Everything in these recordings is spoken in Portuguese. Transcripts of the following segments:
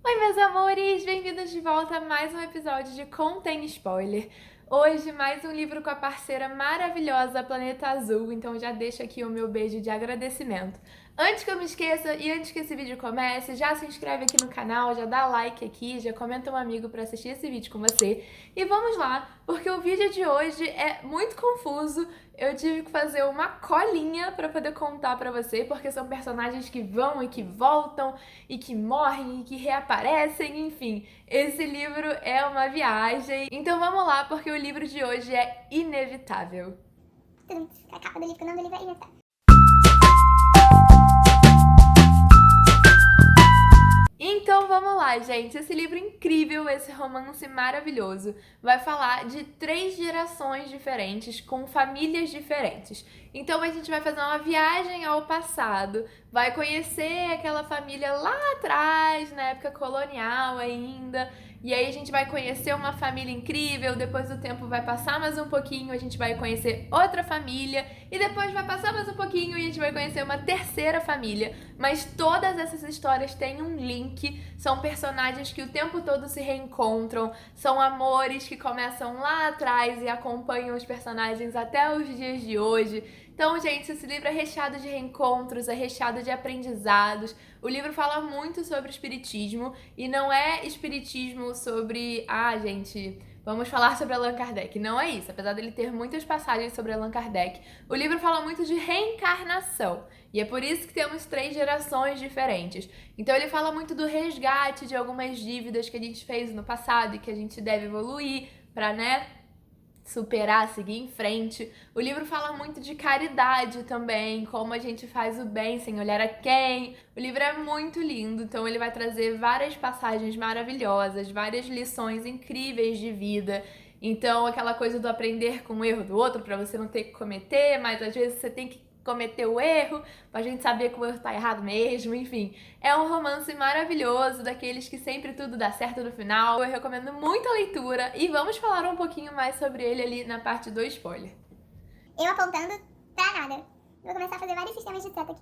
Oi, meus amores! Bem-vindos de volta a mais um episódio de Contém Spoiler. Hoje, mais um livro com a parceira maravilhosa Planeta Azul, então já deixo aqui o meu beijo de agradecimento. Antes que eu me esqueça e antes que esse vídeo comece, já se inscreve aqui no canal, já dá like aqui, já comenta um amigo pra assistir esse vídeo com você. E vamos lá, porque o vídeo de hoje é muito confuso. Eu tive que fazer uma colinha pra poder contar pra você, porque são personagens que vão e que voltam, e que morrem, e que reaparecem, enfim. Esse livro é uma viagem. Então vamos lá, porque o livro de hoje é inevitável. A capa do livro, o nome do livro é inevitável. Então vamos lá, gente. Esse livro incrível, esse romance maravilhoso, vai falar de 3 gerações diferentes com famílias diferentes. Então a gente vai fazer uma viagem ao passado, vai conhecer aquela família lá atrás, na época colonial ainda. E aí a gente vai conhecer uma família incrível, depois o tempo vai passar mais um pouquinho, a gente vai conhecer outra família, e depois vai passar mais um pouquinho e a gente vai conhecer uma terceira família. Mas todas essas histórias têm um link, são personagens que o tempo todo se reencontram, são amores que começam lá atrás e acompanham os personagens até os dias de hoje. Então, gente, esse livro é recheado de reencontros, é recheado de aprendizados. O livro fala muito sobre espiritismo e não é espiritismo sobre, gente, vamos falar sobre Allan Kardec. Não é isso, apesar dele ter muitas passagens sobre Allan Kardec. O livro fala muito de reencarnação e é por isso que temos 3 gerações diferentes. Então ele fala muito do resgate de algumas dívidas que a gente fez no passado e que a gente deve evoluir para, superar, seguir em frente. O livro fala muito de caridade também, como a gente faz o bem sem olhar a quem. O livro é muito lindo, então ele vai trazer várias passagens maravilhosas, várias lições incríveis de vida. Então, aquela coisa do aprender com o erro do outro para você não ter que cometer, mas às vezes você tem que cometer o erro, pra gente saber que o erro tá errado mesmo, enfim. É um romance maravilhoso, daqueles que sempre tudo dá certo no final. Eu recomendo muito a leitura e vamos falar um pouquinho mais sobre ele ali na parte do spoiler. Eu apontando pra nada. Vou começar a fazer vários sistemas de seta aqui.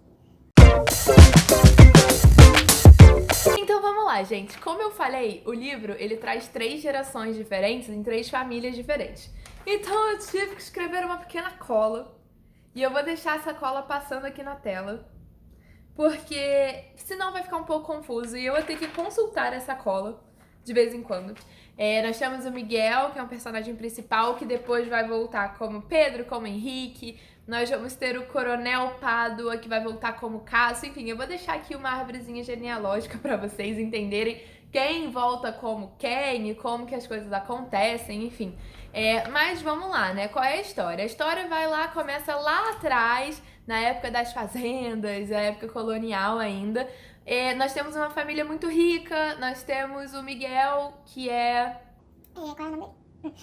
Então vamos lá, gente. Como eu falei, o livro ele traz 3 gerações diferentes em 3 famílias diferentes. Então eu tive que escrever uma pequena cola. E eu vou deixar essa cola passando aqui na tela, porque senão vai ficar um pouco confuso e eu vou ter que consultar essa cola de vez em quando. Nós temos o Miguel, que é um personagem principal, que depois vai voltar como Pedro, como Henrique. Nós vamos ter o Coronel Pádua, que vai voltar como Cássio. Enfim, eu vou deixar aqui uma árvorezinha genealógica para vocês entenderem quem volta como quem e como que as coisas acontecem, enfim. Mas vamos lá, né? Qual é a história? A história vai lá, começa lá atrás, na época das fazendas, a época colonial ainda. Nós temos uma família muito rica, nós temos o Miguel, que é... Qual é o nome dele?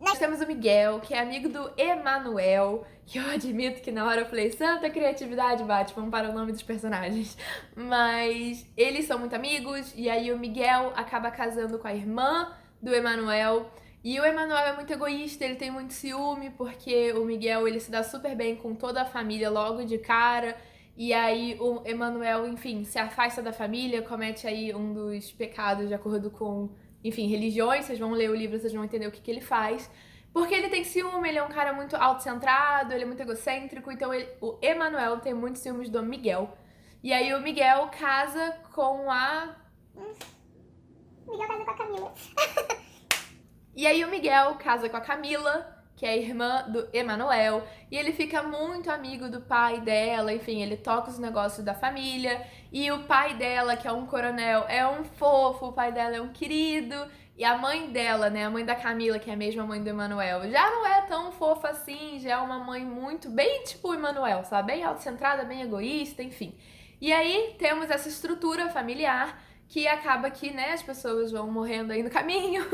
Nós temos o Miguel, que é amigo do Emanuel, que eu admito que na hora eu falei, santa criatividade, Batman, para o nome dos personagens. Mas eles são muito amigos, e aí o Miguel acaba casando com a irmã do Emanuel. E o Emanuel é muito egoísta, ele tem muito ciúme, porque o Miguel ele se dá super bem com toda a família logo de cara. E aí o Emanuel, enfim, se afasta da família, comete aí um dos pecados de acordo com, enfim, religiões. Vocês vão ler o livro, vocês vão entender o que ele faz. Porque ele tem ciúme, ele é um cara muito autocentrado, ele é muito egocêntrico, então o Emanuel tem muitos ciúmes do Miguel. E aí o Miguel casa com a... Miguel casa com a Camila. E aí o Miguel casa com a Camila, que é a irmã do Emanuel, e ele fica muito amigo do pai dela, enfim, ele toca os negócios da família, e o pai dela, que é um coronel, é um fofo, o pai dela é um querido, e a mãe dela, né, a mãe da Camila, que é a mesma mãe do Emanuel, já não é tão fofa assim, já é uma mãe muito, bem tipo o Emanuel, sabe, bem autocentrada, bem egoísta, enfim. E aí temos essa estrutura familiar, que acaba que, né, as pessoas vão morrendo aí no caminho,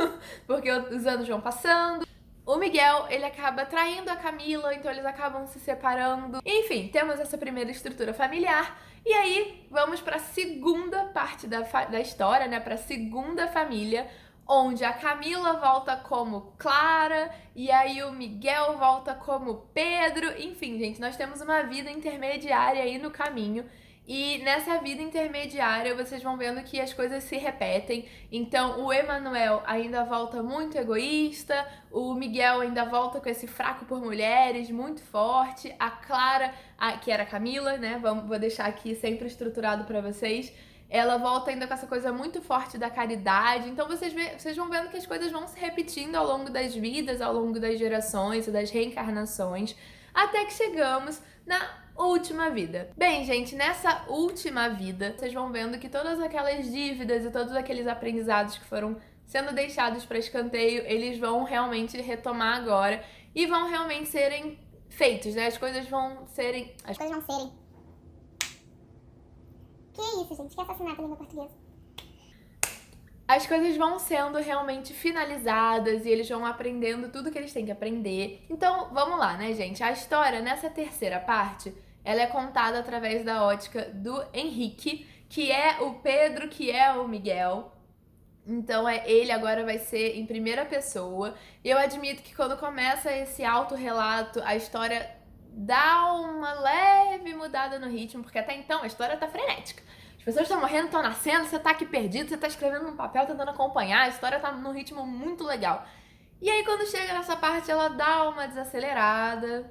porque os anos vão passando. O Miguel, ele acaba traindo a Camila, então eles acabam se separando. Enfim, temos essa primeira estrutura familiar. E aí, vamos para a segunda parte da história, né, para a segunda família, onde a Camila volta como Clara, e aí o Miguel volta como Pedro. Enfim, gente, nós temos uma vida intermediária aí no caminho. E nessa vida intermediária, vocês vão vendo que as coisas se repetem. Então, o Emanuel ainda volta muito egoísta, o Miguel ainda volta com esse fraco por mulheres, muito forte. A Clara, que era a Camila, né? Vou deixar aqui sempre estruturado pra vocês. Ela volta ainda com essa coisa muito forte da caridade. Então, vocês vão vendo que as coisas vão se repetindo ao longo das vidas, ao longo das gerações e das reencarnações, até que chegamos na última vida. Bem, gente, nessa última vida, vocês vão vendo que todas aquelas dívidas e todos aqueles aprendizados que foram sendo deixados para escanteio, eles vão realmente retomar agora e vão realmente serem feitos, né? As coisas vão serem... As coisas vão serem. Que isso, gente? Que assassinato em língua portuguesa. As coisas vão sendo realmente finalizadas e eles vão aprendendo tudo que eles têm que aprender. Então, vamos lá, né, gente? A história, nessa terceira parte, ela é contada através da ótica do Henrique, que é o Pedro, que é o Miguel. Então, ele agora vai ser em primeira pessoa. E eu admito que quando começa esse autorrelato, a história dá uma leve mudada no ritmo, porque até então a história tá frenética. As pessoas estão morrendo, estão nascendo, você tá aqui perdido, você tá escrevendo num papel, tentando acompanhar, a história tá num ritmo muito legal. E aí quando chega nessa parte, ela dá uma desacelerada.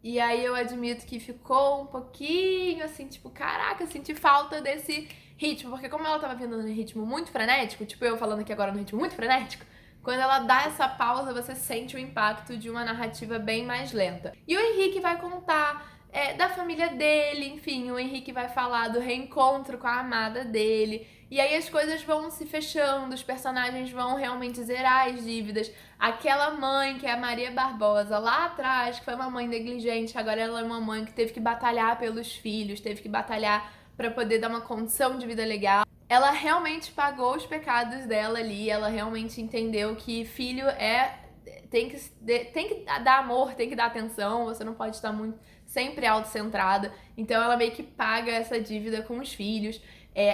E aí eu admito que ficou um pouquinho assim, tipo, caraca, eu senti falta desse ritmo. Porque como ela tava vindo num ritmo muito frenético, tipo eu falando aqui agora no ritmo muito frenético, quando ela dá essa pausa, você sente o impacto de uma narrativa bem mais lenta. E o Henrique vai contar da família dele, enfim, o Henrique vai falar do reencontro com a amada dele. E aí as coisas vão se fechando, os personagens vão realmente zerar as dívidas. Aquela mãe, que é a Maria Barbosa, lá atrás, que foi uma mãe negligente, agora ela é uma mãe que teve que batalhar pelos filhos, teve que batalhar para poder dar uma condição de vida legal. Ela realmente pagou os pecados dela ali, ela realmente entendeu que filho tem que dar amor, tem que dar atenção, você não pode estar muito sempre autocentrada. Então ela meio que paga essa dívida com os filhos.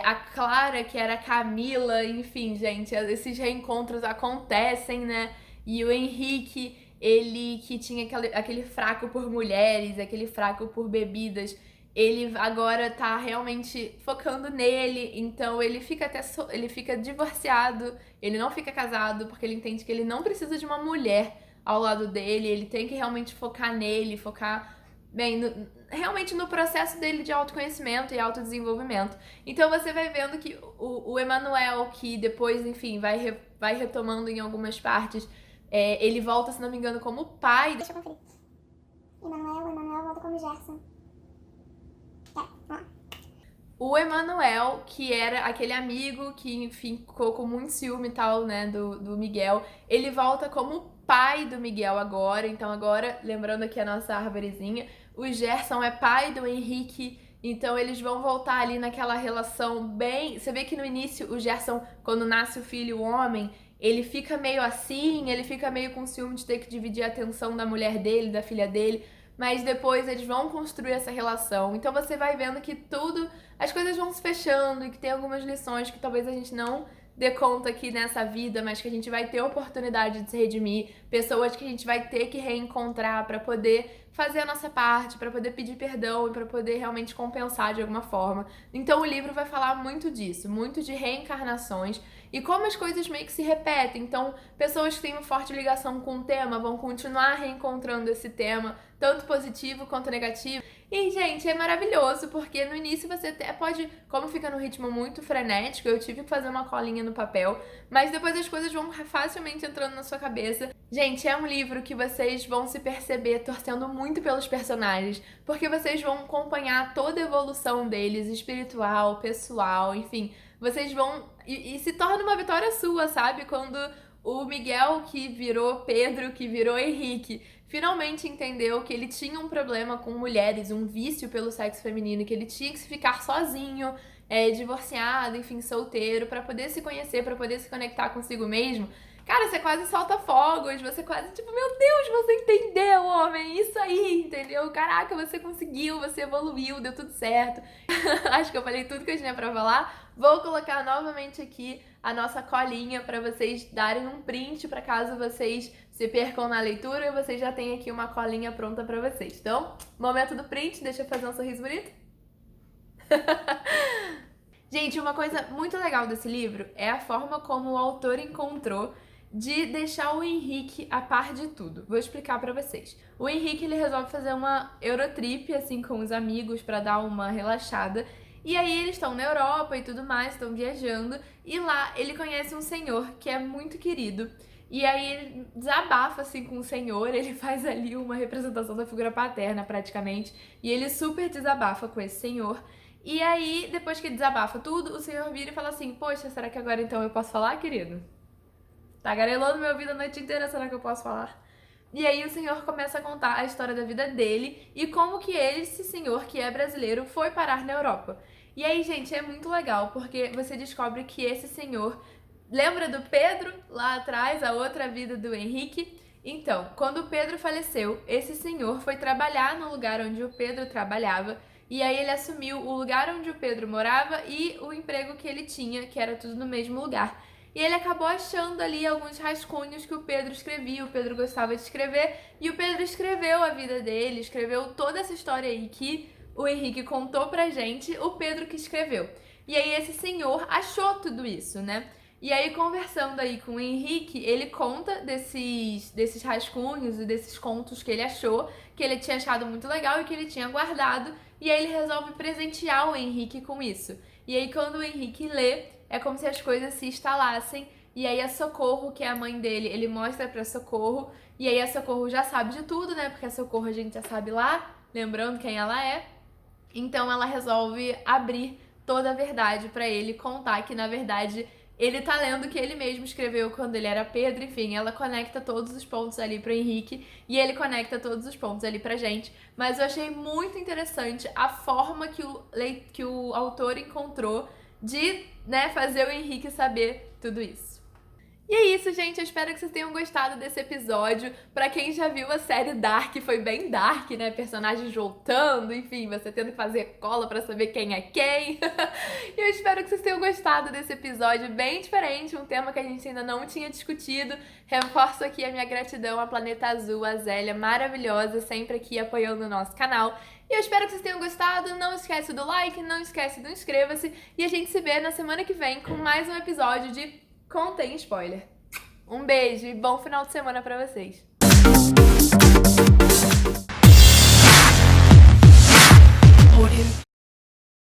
A Clara, que era a Camila, enfim, gente, esses reencontros acontecem, né? E o Henrique, ele que tinha aquele fraco por mulheres, aquele fraco por bebidas, ele agora tá realmente focando nele, então ele fica ele fica divorciado, ele não fica casado, porque ele entende que ele não precisa de uma mulher ao lado dele, ele tem que realmente focar nele, focar bem, realmente no processo dele de autoconhecimento e autodesenvolvimento. Então você vai vendo que o Emanuel, que depois, enfim, vai retomando em algumas partes, ele volta, se não me engano, como pai. Deixa eu conferir. Emanuel volta como Gerson. O Emanuel, que era aquele amigo que, enfim, ficou com muito ciúme e tal, né, do Miguel, ele volta como pai do Miguel agora. Então agora, lembrando aqui a nossa árvorezinha, o Gerson é pai do Henrique, então eles vão voltar ali naquela relação bem... Você vê que no início o Gerson, quando nasce o filho, o homem, ele fica meio assim, ele fica meio com ciúme de ter que dividir a atenção da mulher dele, da filha dele, mas depois eles vão construir essa relação. Então você vai vendo que as coisas vão se fechando e que tem algumas lições que talvez a gente não dê conta aqui nessa vida, mas que a gente vai ter oportunidade de se redimir, pessoas que a gente vai ter que reencontrar para poder fazer a nossa parte, para poder pedir perdão e para poder realmente compensar de alguma forma. Então o livro vai falar muito disso, muito de reencarnações e como as coisas meio que se repetem. Então, pessoas que têm uma forte ligação com o tema vão continuar reencontrando esse tema, tanto positivo quanto negativo. E, gente, é maravilhoso, porque no início você até pode, como fica no ritmo muito frenético, eu tive que fazer uma colinha no papel, mas depois as coisas vão facilmente entrando na sua cabeça. Gente, é um livro que vocês vão se perceber torcendo muito pelos personagens, porque vocês vão acompanhar toda a evolução deles, espiritual, pessoal, enfim, vocês vão... E se torna uma vitória sua, sabe? Quando o Miguel, que virou Pedro, que virou Henrique, finalmente entendeu que ele tinha um problema com mulheres, um vício pelo sexo feminino, que ele tinha que se ficar sozinho, divorciado, enfim, solteiro, pra poder se conhecer, pra poder se conectar consigo mesmo. Cara, você quase solta fogos, você quase tipo, meu Deus, você entendeu, homem, isso aí, entendeu? Caraca, você conseguiu, você evoluiu, deu tudo certo. Acho que eu falei tudo que eu tinha pra falar. Vou colocar novamente aqui a nossa colinha pra vocês darem um print pra caso vocês se percam na leitura, vocês já têm aqui uma colinha pronta pra vocês. Então, momento do print, deixa eu fazer um sorriso bonito. Gente, uma coisa muito legal desse livro é a forma como o autor encontrou de deixar o Henrique a par de tudo. Vou explicar pra vocês. O Henrique, ele resolve fazer uma Eurotrip, assim, com os amigos pra dar uma relaxada. E aí eles estão na Europa e tudo mais, estão viajando. E lá ele conhece um senhor que é muito querido. E aí ele desabafa, assim, com o senhor. Ele faz ali uma representação da figura paterna, praticamente. E ele super desabafa com esse senhor. E aí, depois que ele desabafa tudo, o senhor vira e fala assim: poxa, será que agora então eu posso falar, querido? Tagarelou no meu ouvido a noite inteira, será que eu posso falar? E aí o senhor começa a contar a história da vida dele e como que ele, esse senhor que é brasileiro, foi parar na Europa. E aí, gente, é muito legal, porque você descobre que esse senhor lembra do Pedro lá atrás, a outra vida do Henrique? Então, quando o Pedro faleceu, esse senhor foi trabalhar no lugar onde o Pedro trabalhava. E aí ele assumiu o lugar onde o Pedro morava e o emprego que ele tinha, que era tudo no mesmo lugar. E ele acabou achando ali alguns rascunhos que o Pedro escrevia, o Pedro gostava de escrever, e o Pedro escreveu a vida dele, escreveu toda essa história aí que o Henrique contou pra gente, o Pedro que escreveu. E aí esse senhor achou tudo isso, né? E aí, conversando aí com o Henrique, ele conta desses rascunhos e desses contos que ele achou, que ele tinha achado muito legal e que ele tinha guardado. E aí ele resolve presentear o Henrique com isso. E aí, quando o Henrique lê, é como se as coisas se instalassem. E aí a Socorro, que é a mãe dele, ele mostra pra Socorro. E aí a Socorro já sabe de tudo, né? Porque a Socorro a gente já sabe lá, lembrando quem ela é. Então ela resolve abrir toda a verdade pra ele, contar que, na verdade, ele tá lendo o que ele mesmo escreveu quando ele era Pedro. Enfim, ela conecta todos os pontos ali pro Henrique e ele conecta todos os pontos ali pra gente. Mas eu achei muito interessante a forma que o autor encontrou de, né, fazer o Henrique saber tudo isso. E é isso, gente. Eu espero que vocês tenham gostado desse episódio. Pra quem já viu a série Dark, foi bem dark, né? Personagens voltando, enfim, você tendo que fazer cola pra saber quem é quem. E eu espero que vocês tenham gostado desse episódio bem diferente, um tema que a gente ainda não tinha discutido. Reforço aqui a minha gratidão à Planeta Azul, a Zélia, maravilhosa, sempre aqui apoiando o nosso canal. E eu espero que vocês tenham gostado. Não esquece do like, não esquece do inscreva-se. E a gente se vê na semana que vem com mais um episódio de Contém Spoiler. Um beijo e bom final de semana pra vocês.